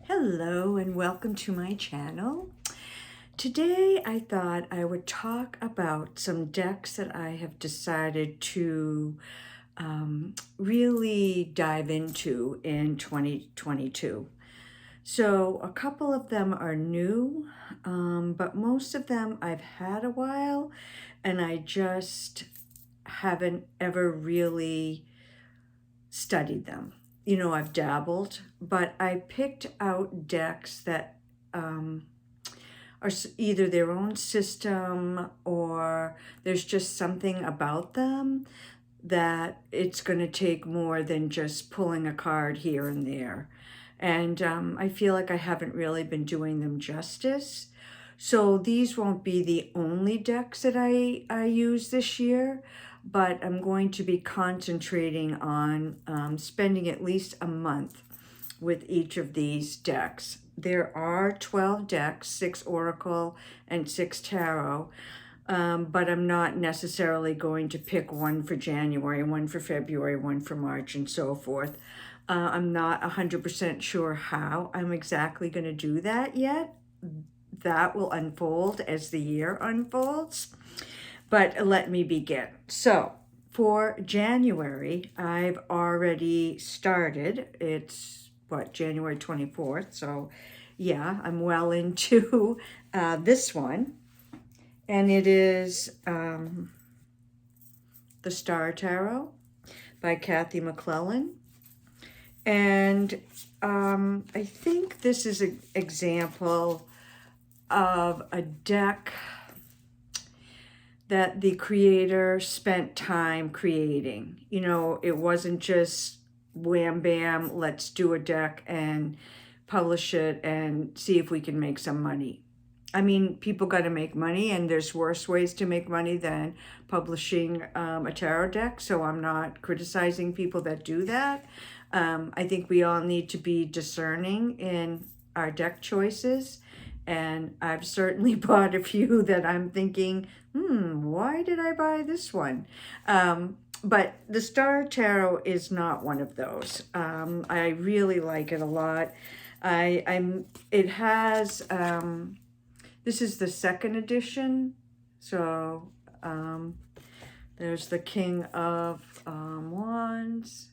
Hello and welcome to my channel. Today I thought I would talk about some decks that I have decided to really dive into in 2022. So a couple of them are new, but most of them I've had a while and I just haven't ever really studied them. You know, I've dabbled, but I picked out decks that are either their own system or there's just something about them that it's going to take more than just pulling a card here and there. And I feel like I haven't really been doing them justice. So these won't be the only decks that I use this year, but I'm going to be concentrating on spending at least a month with each of these decks. There are 12 decks, 6 Oracle and 6 Tarot, but I'm not necessarily going to pick one for January, one for February, one for March, and so forth. I'm not 100% sure how I'm exactly going to do that yet. That will unfold as the year unfolds. But let me begin. So for January, I've already started. It's January 24th. So yeah, I'm well into this one. And it is the Star Tarot by Kathy McClellan. And I think this is an example of a deck that the creator spent time creating. You know, it wasn't just wham bam, let's do a deck and publish it and see if we can make some money. I mean, people got to make money, and there's worse ways to make money than publishing a tarot deck, so I'm not criticizing people that do that. I think we all need to be discerning in our deck choices, and I've certainly bought a few that I'm thinking, why did I buy this one? But the Star Tarot is not one of those. I really like it a lot. It has, this is the second edition. So there's the King of Wands,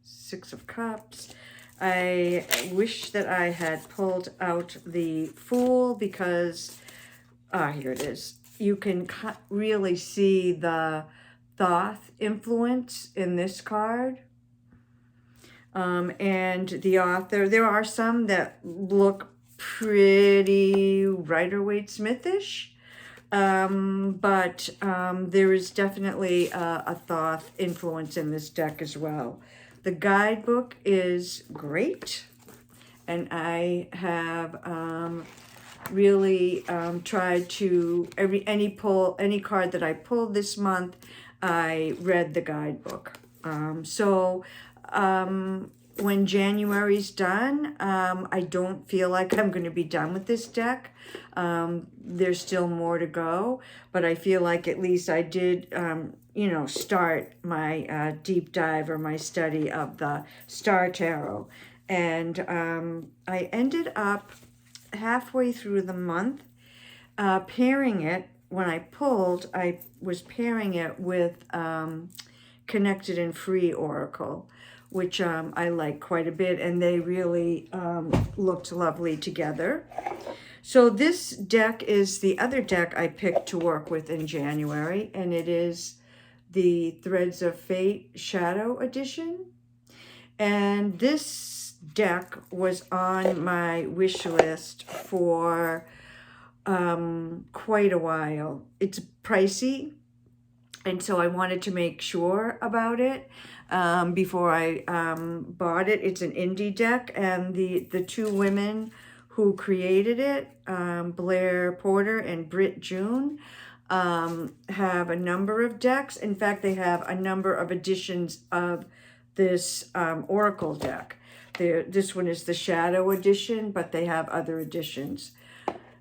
Six of Cups. I wish that I had pulled out the Fool because, here it is. You can really see the Thoth influence in this card. And the author, there are some that look pretty Rider-Waite-Smithish, but there is definitely a Thoth influence in this deck as well. The guidebook is great, and I have really tried to, any card that I pulled this month, I read the guidebook. When January's done, I don't feel like I'm going to be done with this deck. There's still more to go, but I feel like at least I did, start my deep dive or my study of the Star Tarot. And I ended up halfway through the month pairing it. When I pulled, I was pairing it with Connected and Free Oracle, which I like quite a bit, and they really looked lovely together. So this deck is the other deck I picked to work with in January, and it is the Threads of Fate Shadow Edition. And this deck was on my wish list for quite a while. It's pricey, and so I wanted to make sure about it before I bought it. It's an indie deck, and the two women who created it, Blair Porter and Britt June, have a number of decks. In fact, they have a number of editions of this Oracle deck. This one is the Shadow Edition, but they have other editions.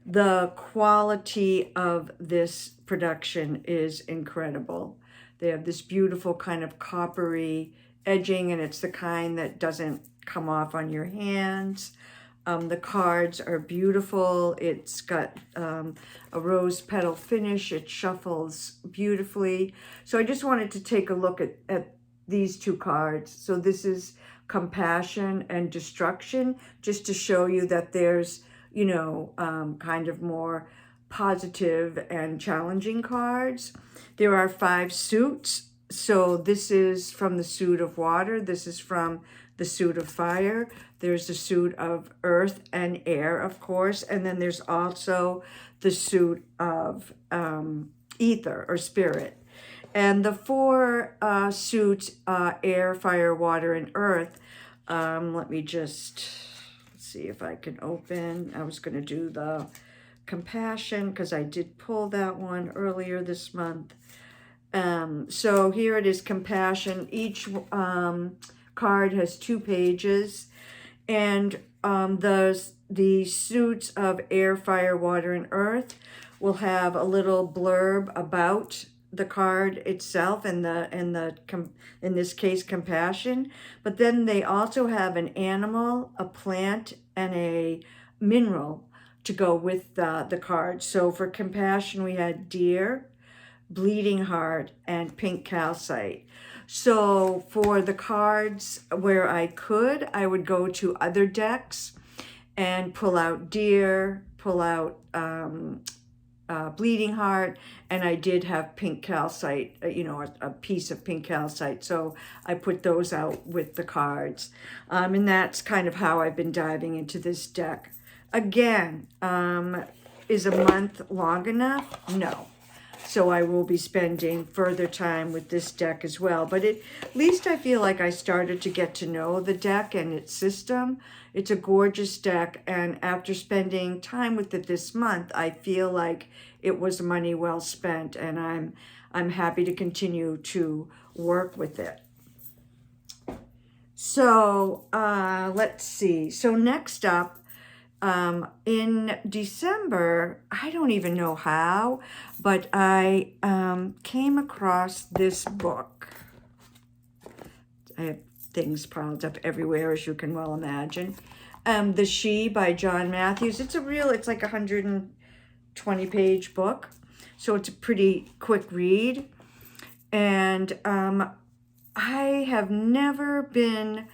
The quality of this production is incredible. They have this beautiful kind of coppery edging, and it's the kind that doesn't come off on your hands. The cards are beautiful. It's got a rose petal finish. It shuffles beautifully. So I just wanted to take a look at these two cards. So this is compassion and destruction, just to show you that there's, you know, kind of more positive and challenging cards. There are 5 suits. So this is from the suit of water. This is from the suit of fire. There's the suit of earth and air, of course. And then there's also the suit of ether or spirit. And the 4 suits, air, fire, water, and earth. Let me just see if I can open. I was going to do the compassion because I did pull that one earlier this month. So here it is, compassion. Each card has 2 pages, and the suits of air, fire, water, and earth will have a little blurb about the card itself and in this case compassion. But then they also have an animal, a plant, and a mineral to go with the card. So for compassion we had deer, bleeding heart, and pink calcite. So for the cards where I could, I would go to other decks and pull out deer, pull out bleeding heart, and I did have pink calcite, you know, a piece of pink calcite. So I put those out with the cards. And that's kind of how I've been diving into this deck. Again, is a month long enough? No. So I will be spending further time with this deck as well. But at least I feel like I started to get to know the deck and its system. It's a gorgeous deck, and after spending time with it this month, I feel like it was money well spent, and I'm happy to continue to work with it. So let's see. So next up, in December, I don't even know how, but I came across this book. I have things piled up everywhere, as you can well imagine. The She by John Matthews. It's like a 120-page book, so it's a pretty quick read. And I have never been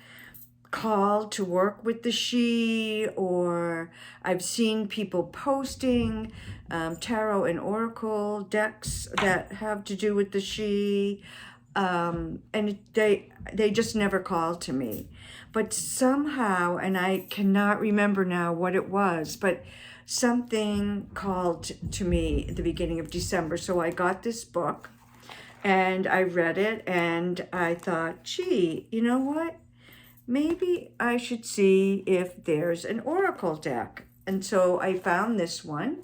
called to work with the She, or I've seen people posting tarot and oracle decks that have to do with the She, and they just never called to me. But somehow, and I cannot remember now what it was, but something called to me at the beginning of December. So I got this book and I read it, and I thought, gee, you know what? Maybe I should see if there's an oracle deck. And so I found this one,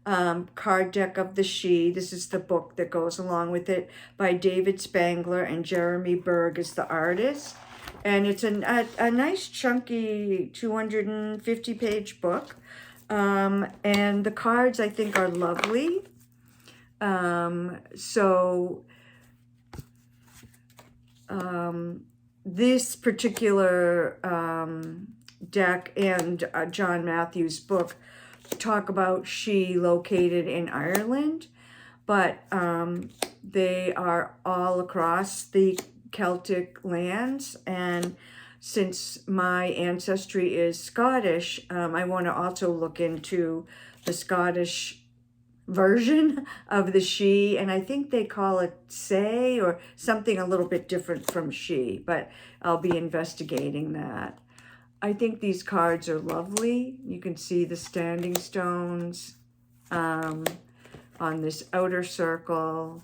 Card Deck of the She. This is the book that goes along with it, by David Spangler, and Jeremy Berg is the artist. And it's a nice chunky 250-page book. And the cards, I think, are lovely. This particular deck and John Matthews' book talk about She located in Ireland, but they are all across the Celtic lands. And since my ancestry is Scottish, I want to also look into the Scottish version of the She, and I think they call it Say or something a little bit different from She, but I'll be investigating that. I think these cards are lovely. You can see the standing stones on this outer circle.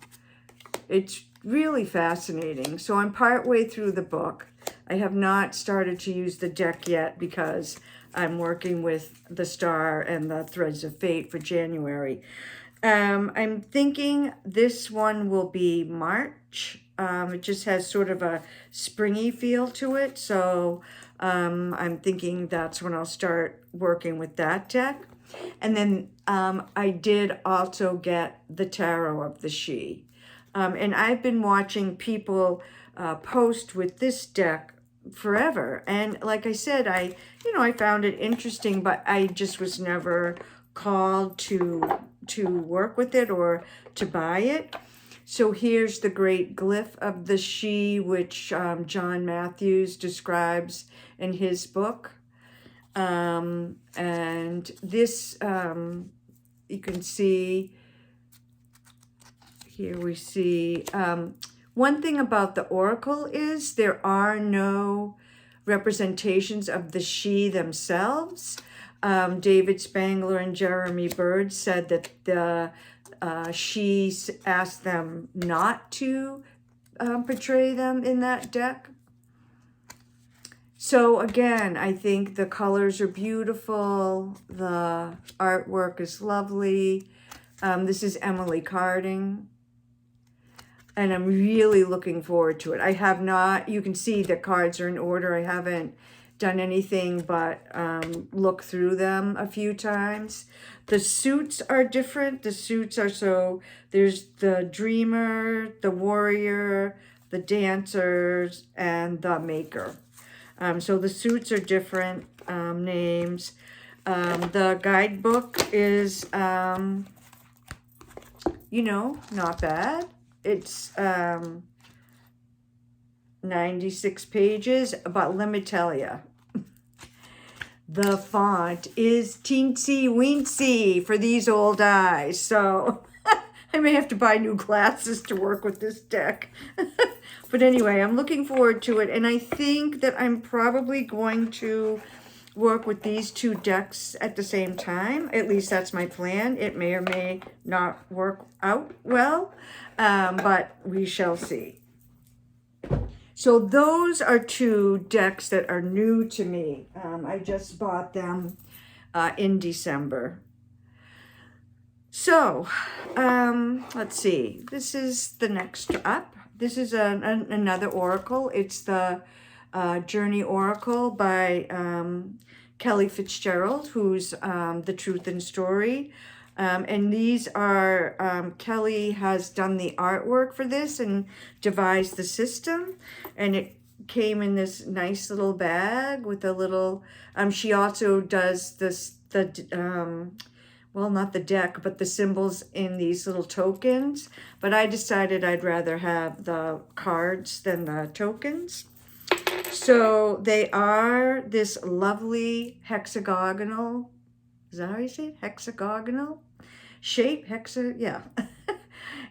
It's really fascinating. So I'm partway through the book. I have not started to use the deck yet because I'm working with the Star and the Threads of Fate for January. I'm thinking this one will be March. It just has sort of a springy feel to it. So I'm thinking that's when I'll start working with that deck. And then I did also get the Tarot of the She. And I've been watching people post with this deck forever. And like I said, I found it interesting, but I just was never called to work with it or to buy it. So here's the great glyph of the she, which John Matthews describes in his book. And this, you can see, here we see, one thing about the oracle is there are no representations of the she themselves. David Spangler and Jeremy Bird said that the she asked them not to portray them in that deck. So again, I think the colors are beautiful. The artwork is lovely. This is Emily Carding. And I'm really looking forward to it. I have not, you can see the cards are in order. I haven't done anything but look through them a few times. The suits are different. The suits are there's the dreamer, the warrior, the dancers, and the maker. So the suits are different names. The guidebook is, not bad. It's 96 pages, but let me tell you, the font is teensy weensy for these old eyes. So I may have to buy new glasses to work with this deck. But anyway, I'm looking forward to it. And I think that I'm probably going to work with these two decks at the same time. At least that's my plan. It may or may not work out well, but we shall see. So those are two decks that are new to me. I just bought them in December. So let's see. This is the next up. This is another oracle. It's the Journey Oracle by Kelly Fitzgerald, who's The Truth and Story. And these are, Kelly has done the artwork for this and devised the system. And it came in this nice little bag with a little, she also does this, well, not the deck, but the symbols in these little tokens. But I decided I'd rather have the cards than the tokens. So they are this lovely hexagonal, is that how you say it? Hexagonal shape, yeah.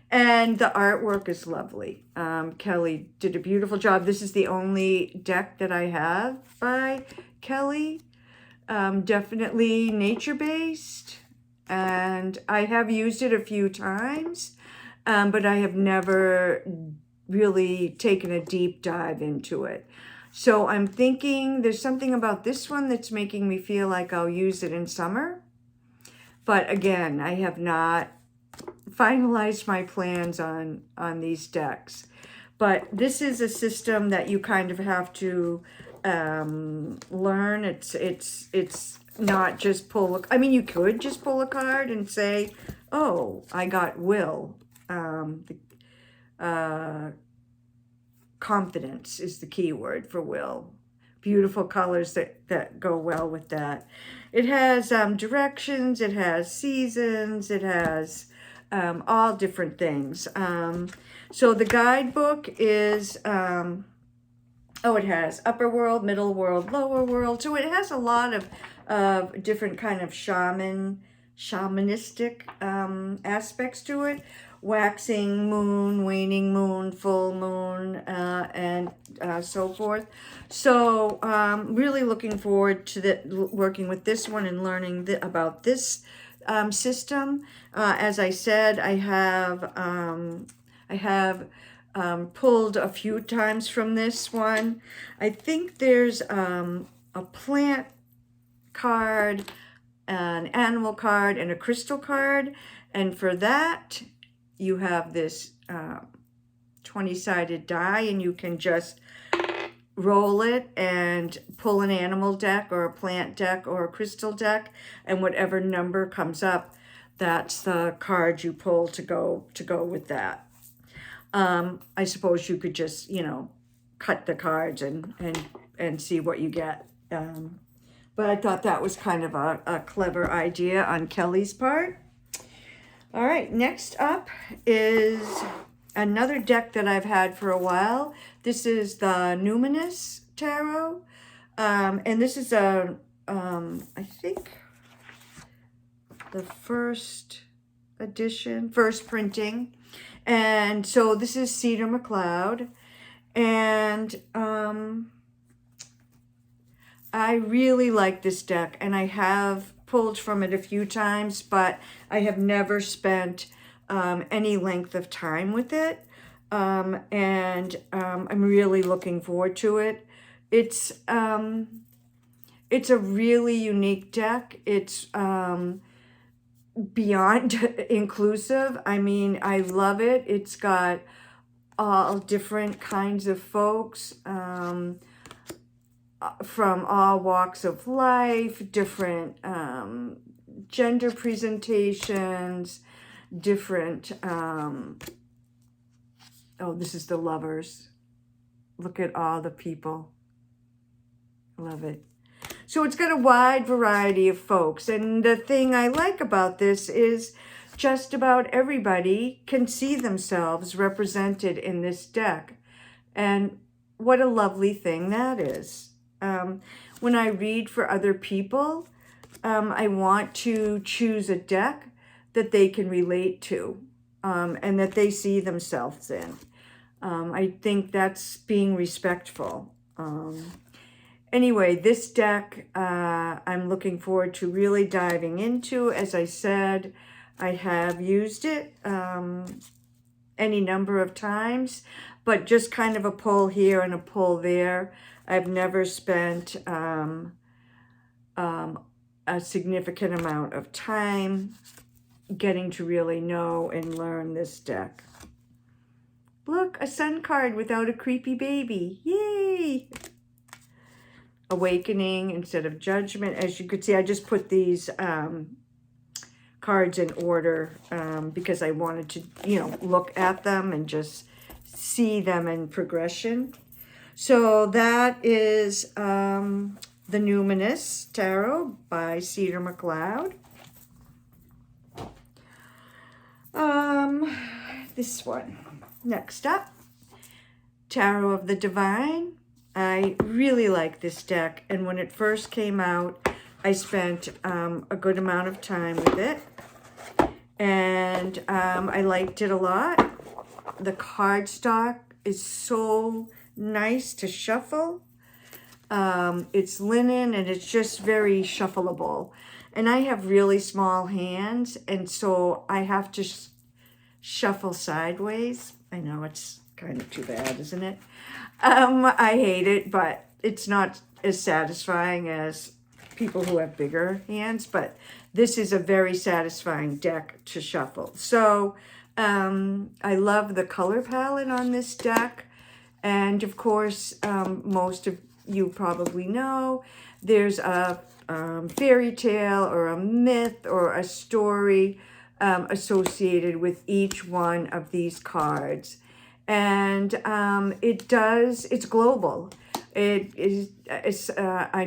And the artwork is lovely. Kelly did a beautiful job. This is the only deck that I have by Kelly. Definitely nature-based. And I have used it a few times, but I have never really taken a deep dive into it. So I'm thinking there's something about this one that's making me feel like I'll use it in summer. But again, I have not finalized my plans on these decks. But this is a system that you kind of have to learn. It's not just pull, I mean, you could just pull a card and say, oh, I got will. Confidence is the key word for will. Beautiful colors that go well with that. It has directions, it has seasons, it has all different things. So the guidebook is, it has upper world, middle world, lower world. So it has a lot of different kind of shamanistic aspects to it. Waxing moon, waning moon, full moon, and so forth. So really looking forward to working with this one and learning about this system. As I said, I have pulled a few times from this one. I think there's a plant card, an animal card, and a crystal card. And for that, you have this 20-sided die, and you can just roll it and pull an animal deck or a plant deck or a crystal deck, and whatever number comes up, that's the card you pull to go with that. I suppose you could just, cut the cards and and see what you get. But I thought that was kind of a clever idea on Kelly's part. All right, next up is another deck that I've had for a while. This is the Numinous Tarot. And this is I think the first edition, first printing. And so this is Cedar McLeod. And I really like this deck, and I have pulled from it a few times, but I have never spent any length of time with it. And I'm really looking forward to it. It's a really unique deck. It's beyond inclusive. I mean, I love it. It's got all different kinds of folks, from all walks of life, different gender presentations, different, oh, this is the Lovers. Look at all the people. Love it. So it's got a wide variety of folks. And the thing I like about this is just about everybody can see themselves represented in this deck. And what a lovely thing that is. When I read for other people, I want to choose a deck that they can relate to, and that they see themselves in. I think that's being respectful. Anyway, this deck, I'm looking forward to really diving into. As I said, I have used it any number of times, but just kind of a pull here and a pull there. I've never spent a significant amount of time getting to really know and learn this deck. Look, a sun card without a creepy baby. Yay! Awakening instead of judgment. As you could see, I just put these cards in order because I wanted to, look at them and just see them in progression. So that is the Numinous Tarot by Cedar McLeod. This one. Next up, Tarot of the Divine. I really like this deck, and when it first came out, I spent a good amount of time with it, and I liked it a lot. The cardstock is so nice to shuffle. It's linen, and it's just very shuffleable. And I have really small hands, and so I have to shuffle sideways. I know it's kind of too bad, isn't it? I hate it, but it's not as satisfying as people who have bigger hands. But this is a very satisfying deck to shuffle. So I love the color palette on this deck. And of course, most of you probably know, there's a fairy tale or a myth or a story associated with each one of these cards. And it's global. I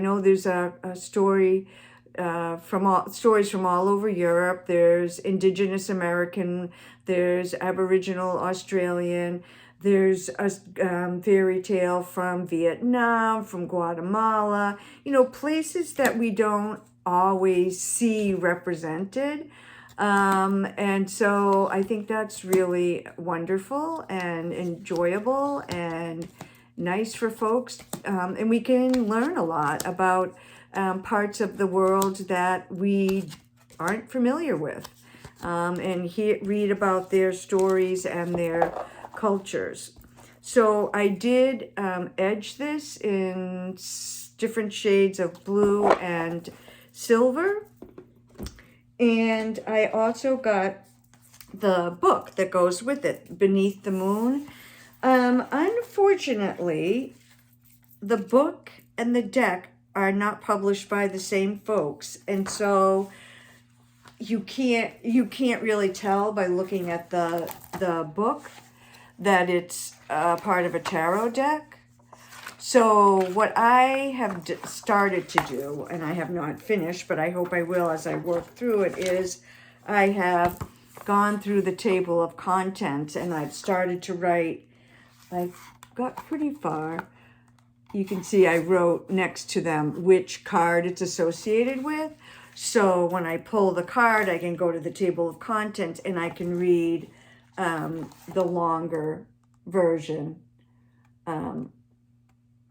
know there's a story stories from all over Europe. There's Indigenous American, there's Aboriginal Australian, there's a fairy tale from Vietnam, from Guatemala, places that we don't always see represented. And so I think that's really wonderful and enjoyable and nice for folks. And we can learn a lot about parts of the world that we aren't familiar with, and read about their stories and their cultures. So I did edge this in different shades of blue and silver. And I also got the book that goes with it, Beneath the Moon. Unfortunately, the book and the deck are not published by the same folks, and so you can't really tell by looking at the book that it's part of a tarot deck. So what I have started to do, and I have not finished, but I hope I will as I work through it, is I have gone through the table of contents and I've started to write. I've got pretty far. You can see I wrote next to them which card it's associated with. So when I pull the card, I can go to the table of contents and I can read the longer version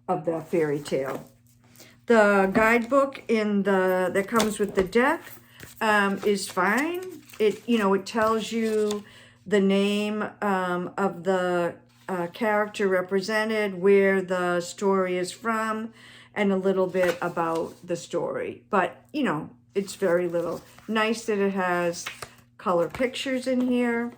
of the fairy tale. The guidebook that comes with the deck is fine. It tells you the name of the character represented, where the story is from, and a little bit about the story. But, it's very little. Nice that it has color pictures in here.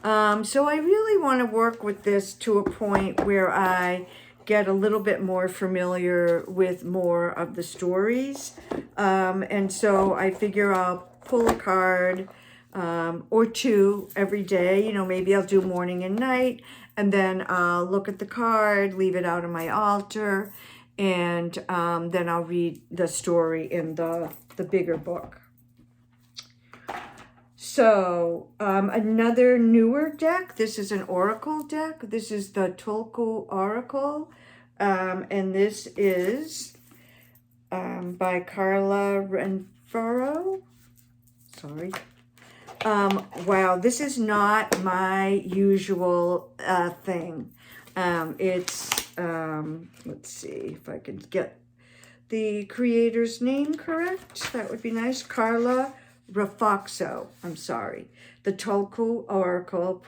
So I really want to work with this to a point where I get a little bit more familiar with more of the stories. And so I figure I'll pull a card or two every day. Maybe I'll do morning and night, and then I'll look at the card, leave it out on my altar, and then I'll read the story in the bigger book. So another newer deck. This is an oracle deck. This is the Tulku Oracle. And this is by Carla Renfro. Sorry. Wow, this is not my usual thing. Let's see if I can get the creator's name correct. That would be nice. Carla Rafoxo, I'm sorry. The Tulku Oracle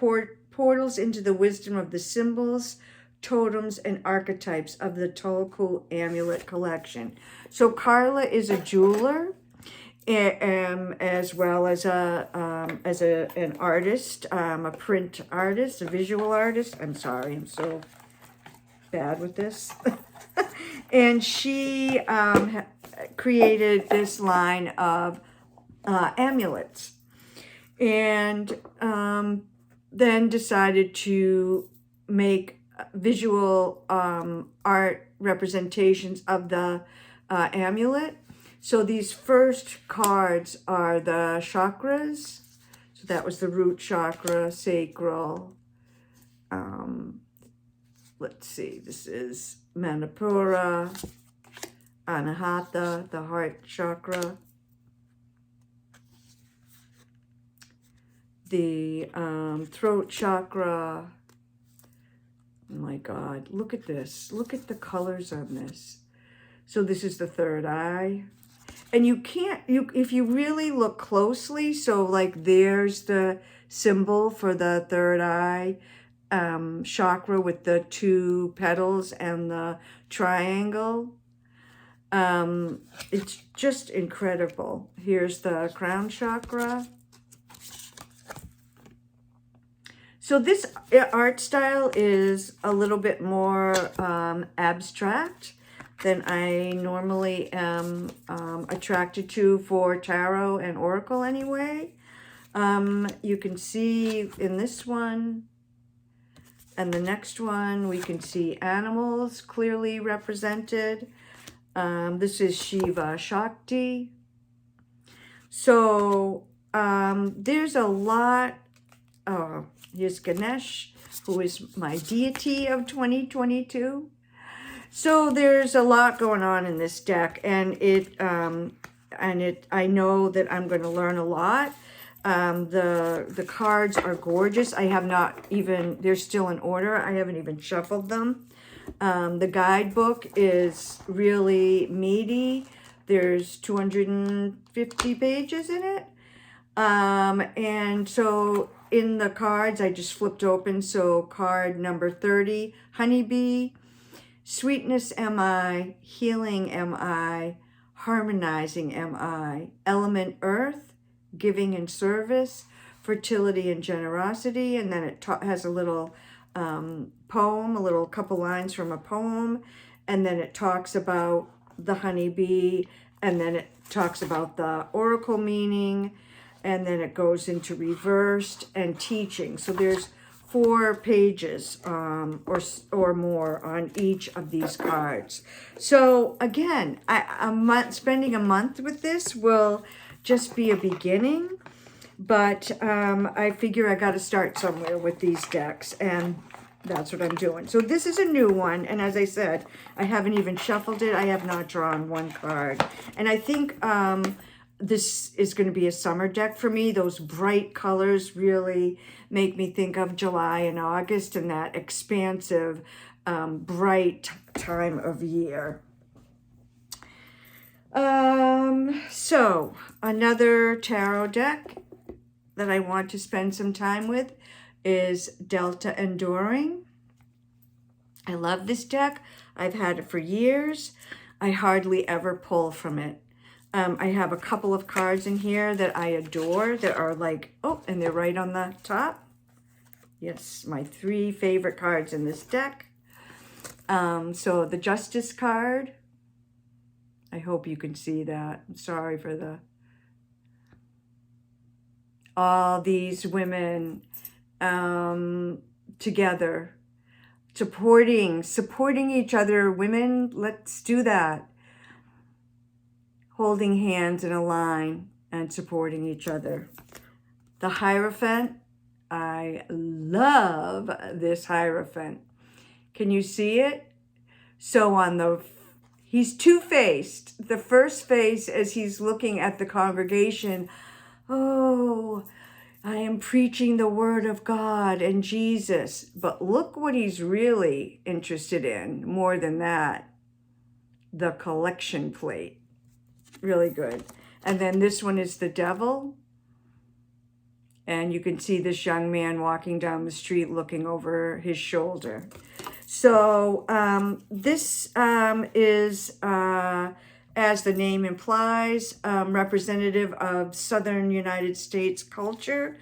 portals into the wisdom of the symbols, totems, and archetypes of the Tulku amulet collection. So Carla is a jeweler, as well as an artist, a print artist, a visual artist. I'm sorry, I'm so bad with this. And she created this line of amulets, and then decided to make visual art representations of the amulet. So these first cards are the chakras. So that was the root chakra, sacral. Let's see, this is Manipura, Anahata, the heart chakra. The throat chakra. Oh my God, look at this. Look at the colors on this. So this is the third eye. And if you really look closely, so like there's the symbol for the third eye chakra with the two petals and the triangle. It's just incredible. Here's the crown chakra. So this art style is a little bit more abstract than I normally am attracted to for tarot and oracle anyway. You can see in this one and the next one, we can see animals clearly represented. This is Shiva Shakti. So there's a lot. Here's Ganesh, who is my deity of 2022. So there's a lot going on in this deck, and I know that I'm going to learn a lot. The cards are gorgeous. I have not even, they're still in order. I haven't even shuffled them. The guidebook is really meaty. There's 250 pages in it. And so in the cards, I just flipped open. So card number 30, Honeybee, Sweetness am I, Healing am I, Harmonizing am I, Element Earth, Giving and Service, Fertility and Generosity. And then it has a little poem, a couple lines from a poem. And then it talks about the honeybee, and then it talks about the oracle meaning, and then it goes into reversed and teaching. So there's 4 pages or more on each of these cards. So again, spending a month with this will just be a beginning, but I figure I got to start somewhere with these decks, and that's what I'm doing. So this is a new one, and as I said, I haven't even shuffled it. I have not drawn one card, and I think this is going to be a summer deck for me. Those bright colors really make me think of July and August and that expansive, bright time of year. So another tarot deck that I want to spend some time with is Delta Enduring. I love this deck. I've had it for years. I hardly ever pull from it. I have a couple of cards in here that I adore that are like, oh, and they're right on the top. Yes, my 3 favorite cards in this deck. So the Justice card. I hope you can see that. I'm sorry for the... all these women together, supporting each other. Women, let's do that. Holding hands in a line and supporting each other. The Hierophant, I love this Hierophant. Can you see it? So on the, he's two-faced. The first face as he's looking at the congregation, oh, I am preaching the word of God and Jesus. But look what he's really interested in, more than that, the collection plate. Really good. And then this one is the Devil. And you can see this young man walking down the street looking over his shoulder. So this is, as the name implies, representative of Southern United States culture.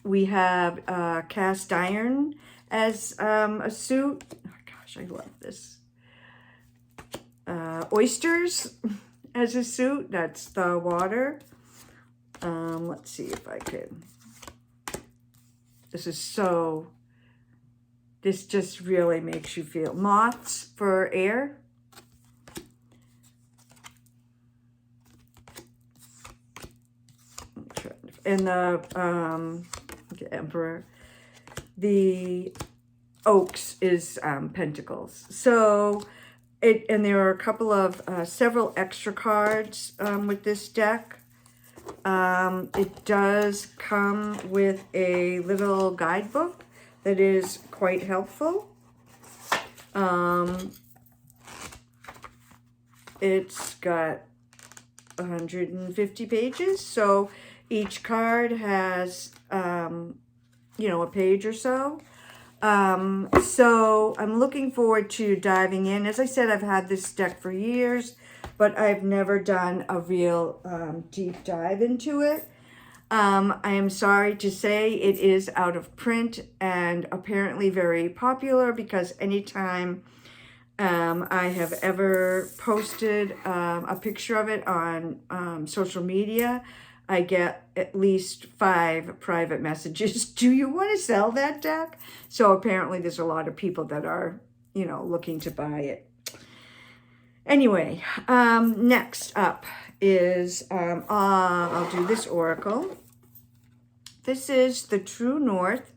We have cast iron as a suit. Oh gosh, I love this. Oysters as a suit. That's the water. Let's see if I can. This is so... this just really makes you feel. Moths for air. And the Emperor. The Oaks is Pentacles. So, and there are a couple of, several extra cards with this deck. It does come with a little guidebook that is quite helpful. It's got 150 pages, so each card has, you know, a page or so. So I'm looking forward to diving in. As I said, I've had this deck for years, but I've never done a real deep dive into it. I am sorry to say it is out of print and apparently very popular, because anytime I have ever posted a picture of it on social media, I get at least 5 private messages. Do you want to sell that deck? So apparently there's a lot of people that are, you know, looking to buy it. Anyway, next up is, I'll do this oracle. This is the True North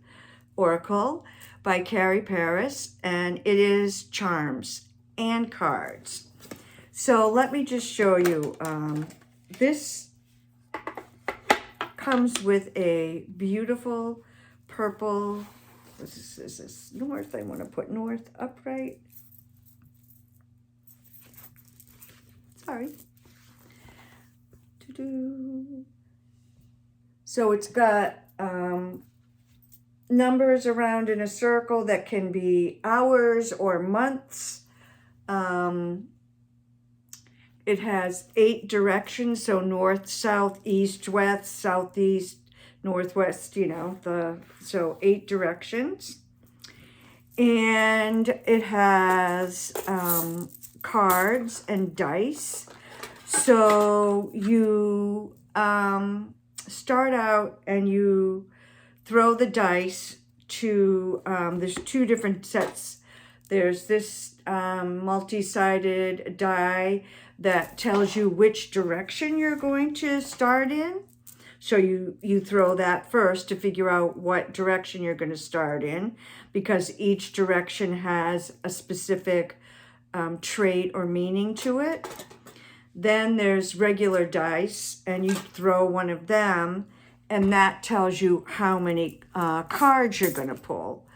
Oracle by Carrie Paris, and it is charms and cards. So let me just show you. This comes with a beautiful purple, is this North? I want to put North upright. Sorry. So it's got numbers around in a circle that can be hours or months. It has 8 directions, so north, south, east, west, southeast, northwest, you know, so 8 directions. And it has cards and dice. So you start out and you throw the dice to, there's two different sets. There's this multi-sided die that tells you which direction you're going to start in. So you throw that first to figure out what direction you're going to start in, because each direction has a specific trait or meaning to it. Then there's regular dice, and you throw one of them, and that tells you how many cards you're going to pull.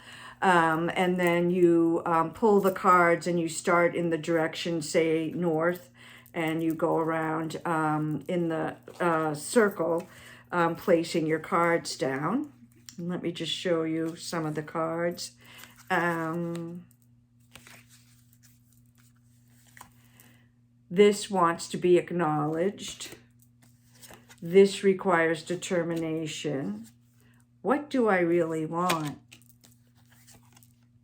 And then you pull the cards and you start in the direction, say north, and you go around in the circle, placing your cards down. And let me just show you some of the cards. This wants to be acknowledged. This requires determination. What do I really want?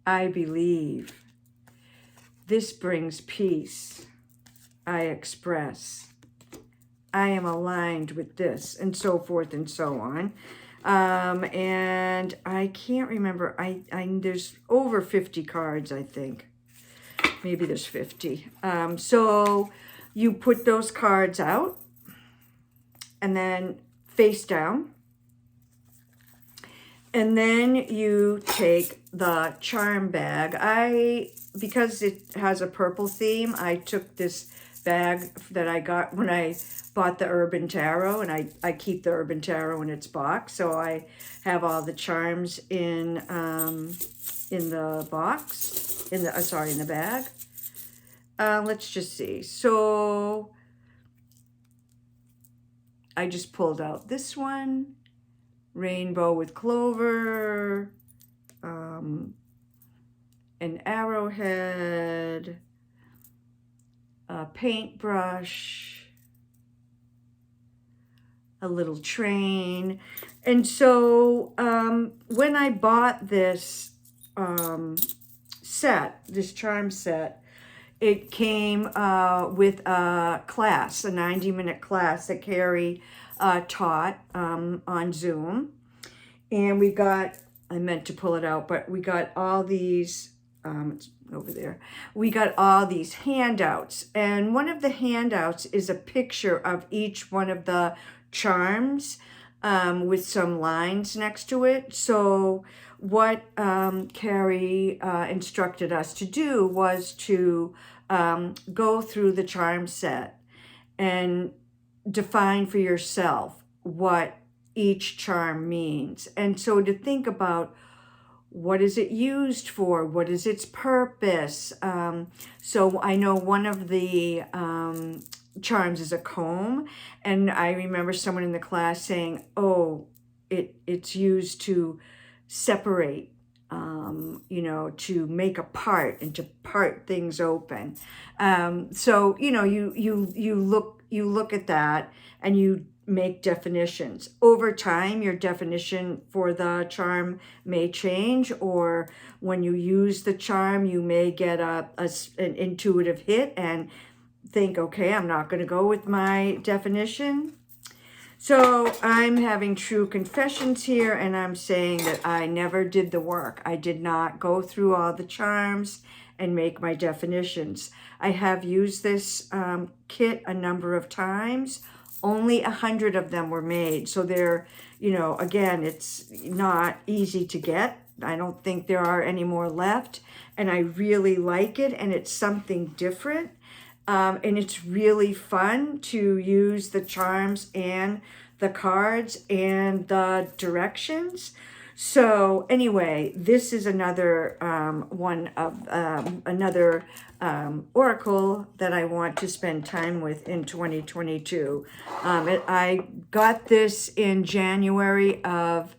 I believe. This brings peace. I express. I am aligned with this, and so forth and so on. And I can't remember. There's over 50 cards, I think. Maybe there's 50. So you put those cards out and then face down. And then you take the charm bag. Because it has a purple theme, I took this bag that I got when I bought the Urban Tarot, and I keep the Urban Tarot in its box. So I have all the charms in the box, in the bag. Let's just see. So I just pulled out this one, rainbow with clover, an arrowhead, a paintbrush, a little train. And so when I bought this this charm set, it came with a class, a 90-minute class that Carrie taught on Zoom. And we got, I meant to pull it out, but we got all these, it's over there. We got all these handouts. And one of the handouts is a picture of each one of the charms with some lines next to it. So what Carrie instructed us to do was to go through the charm set and define for yourself what each charm means. And so to think about, what is it used for? What is its purpose? So I know one of the charms is a comb, and I remember someone in the class saying, oh, it's used to separate, to make a part and to part things open. So, you look at that and you make definitions. Over time, your definition for the charm may change, or when you use the charm, you may get an intuitive hit and think, okay, I'm not going to go with my definition. So I'm having true confessions here, and I'm saying that I never did the work. I did not go through all the charms and make my definitions. I have used this kit a number of times. Only 100 of them were made. So they're, again, it's not easy to get. I don't think there are any more left. And I really like it, and it's something different. And it's really fun to use the charms and the cards and the directions. So anyway, this is another one of another oracle that I want to spend time with in 2022. I got this in January of,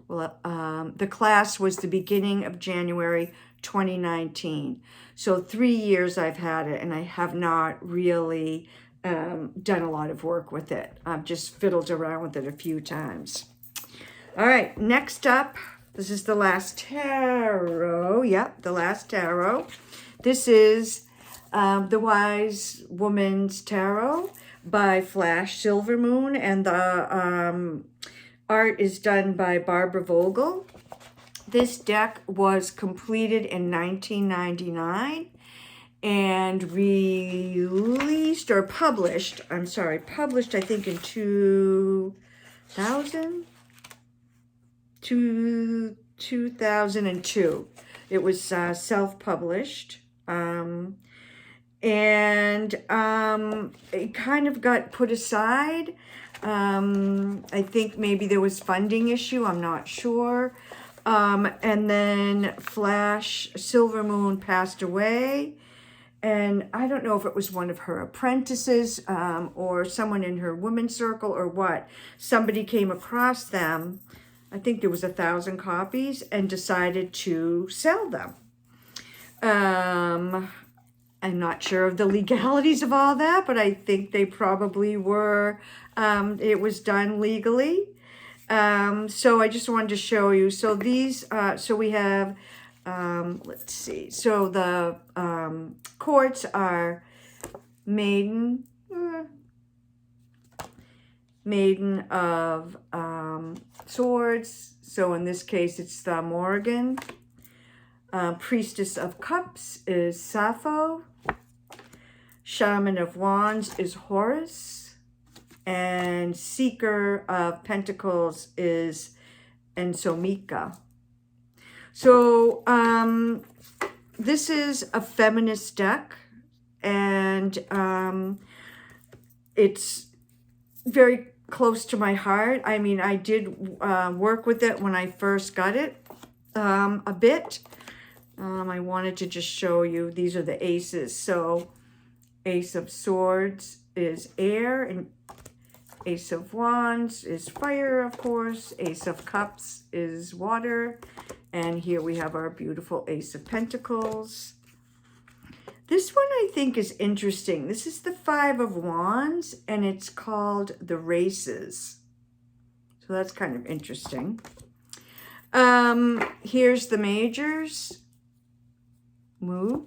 the class was the beginning of January 2019. So 3 years I've had it, and I have not really done a lot of work with it. I've just fiddled around with it a few times. All right, next up, this is the last tarot. Yep, the last tarot. This is the Wise Woman's Tarot by Flash Silvermoon, and the Art is done by Barbara Vogel. This deck was completed in 1999 and released or published, published I think in 2000, 2002. It was self-published. And it kind of got put aside. I think maybe there was funding issue, I'm not sure. And then Flash Silver Moon passed away. And I don't know if it was one of her apprentices or someone in her women's circle or what. Somebody came across them. I think there was 1,000 copies and decided to sell them. I'm not sure of the legalities of all that, but I think they probably were, it was done legally. So I just wanted to show you. So these, so we have, let's see. So the quartz are maiden of swords. So in this case, it's the Morrigan. Priestess of Cups is Sappho. Shaman of Wands is Horus. And Seeker of Pentacles is Ensomika. So this is a feminist deck, and it's very close to my heart. I mean, I did work with it when I first got it a bit. I wanted to just show you, these are the aces. So Ace of Swords is air, and Ace of Wands is fire, of course. Ace of Cups is water. And here we have our beautiful Ace of Pentacles. This one I think is interesting. This is the Five of Wands, and it's called The Races. So that's kind of interesting. Here's the majors. Mu.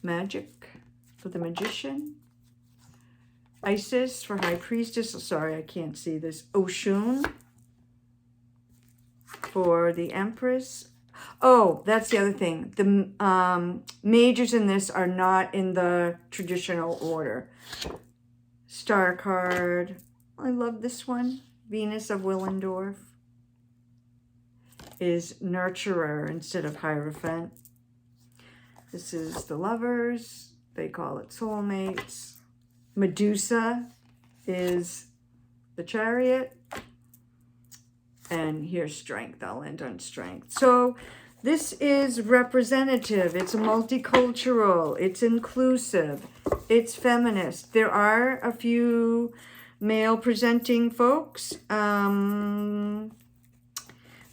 Magic for the Magician. Isis for High Priestess. Sorry, I can't see this. Oshun for the Empress. Oh, that's the other thing. The majors in this are not in the traditional order. Star card. I love this one. Venus of Willendorf is Nurturer instead of Hierophant. This is the Lovers. They call it Soulmates. Medusa is the Chariot. And here's Strength. I'll end on Strength. So this is representative. It's multicultural. It's inclusive. It's feminist. There are a few male presenting folks.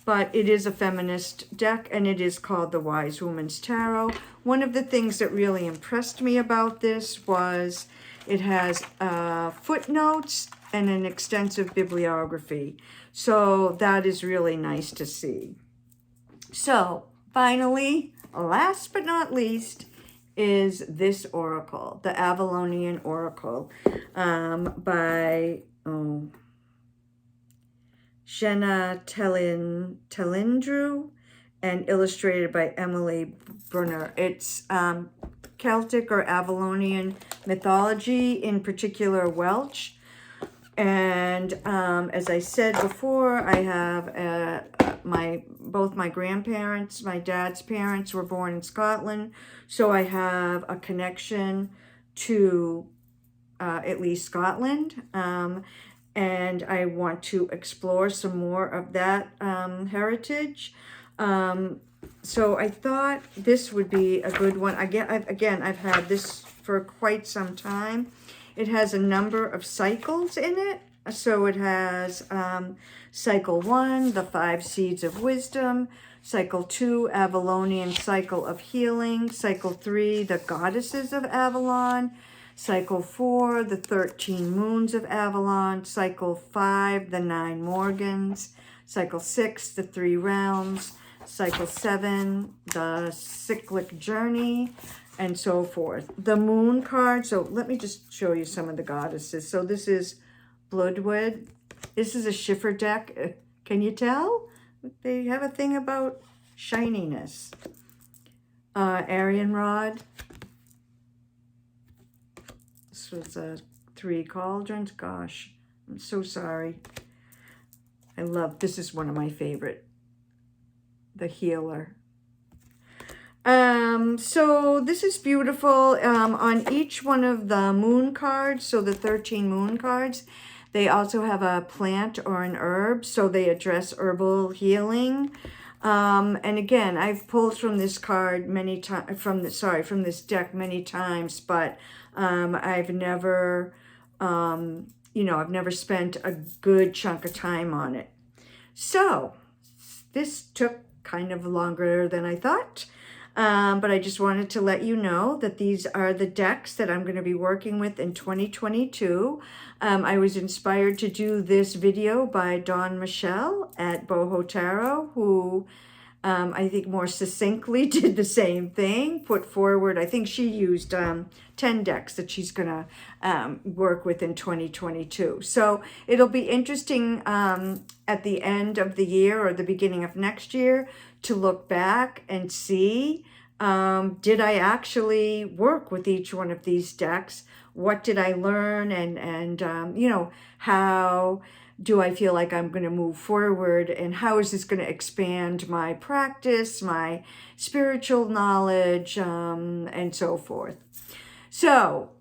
But it is a feminist deck, and it is called the Wise Woman's Tarot. One of the things that really impressed me about this was it has footnotes and an extensive bibliography. So that is really nice to see. So finally, last but not least, is this oracle, the Avalonian Oracle by Jenna Telindrew and illustrated by Emily Brunner. It's Celtic or Avalonian mythology, in particular Welsh. And as I said before, I have both my grandparents, my dad's parents were born in Scotland, so I have a connection to at least Scotland. And I want to explore some more of that heritage. So I thought this would be a good one. Again, I've had this for quite some time. It has a number of cycles in it. So it has cycle 1, the 5 seeds of wisdom. Cycle 2, Avalonian cycle of healing. Cycle 3, the goddesses of Avalon. Cycle 4, the 13 moons of Avalon. Cycle 5, the 9 Morgans. Cycle 6, the 3 realms. Cycle 7, the cyclic journey. and so forth. The moon card, so let me just show you some of the goddesses. So this is Bloodwood. This is a Schiffer deck. Can you tell? They have a thing about shininess. Arian Rod. This was 3 cauldrons. Gosh, I'm so sorry. I love, this is one of my favorite. The Healer. So this is beautiful. On each one of the moon cards, so the 13 moon cards, they also have a plant or an herb, so they address herbal healing. And again, I've pulled from this card many times, from this deck many times, but I've never, I've never spent a good chunk of time on it. So this took kind of longer than I thought. But I just wanted to let you know that these are the decks that I'm going to be working with in 2022. I was inspired to do this video by Dawn Michelle at Boho Tarot, who I think more succinctly did the same thing, put forward, I think she used 10 decks that she's going to work with in 2022. So it'll be interesting at the end of the year or the beginning of next year to look back and see, did I actually work with each one of these decks? What did I learn? And how do I feel like I'm going to move forward? And how is this going to expand my practice, my spiritual knowledge, and so forth? So,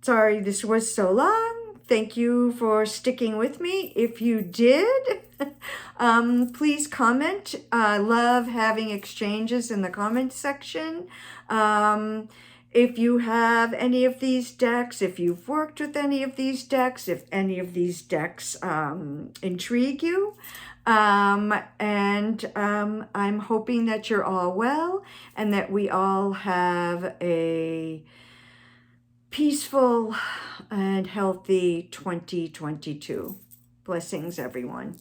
sorry this was so long. Thank you for sticking with me. If you did, please comment. I love having exchanges in the comment section. If you have any of these decks, if you've worked with any of these decks, if any of these decks intrigue you, I'm hoping that you're all well and that we all have a peaceful and healthy 2022. Blessings, everyone.